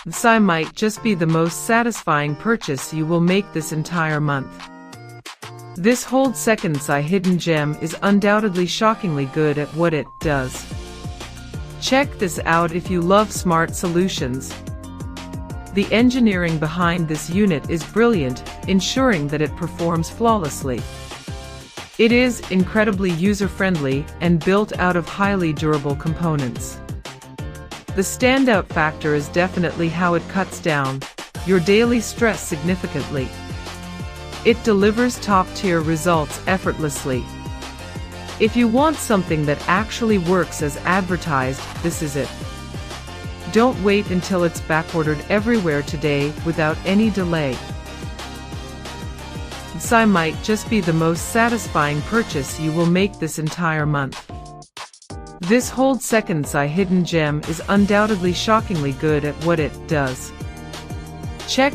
This might just be the most satisfying purchase you will make this entire month. This hold second hidden gem is undoubtedly shockingly good at what it does. Check this out if you love smart solutions. The engineering behind this unit is brilliant, ensuring that it performs flawlessly. It is incredibly user-friendly and built out of highly durable components. The standout factor is definitely how it cuts down your daily stress significantly. It delivers top-tier results effortlessly. If you want something that actually works as advertised, this is it. Don't wait until it's backordered everywhere today without any delay. This might just be the most satisfying purchase you will make this entire month. This hold second hidden gem is undoubtedly shockingly good at what it does. Check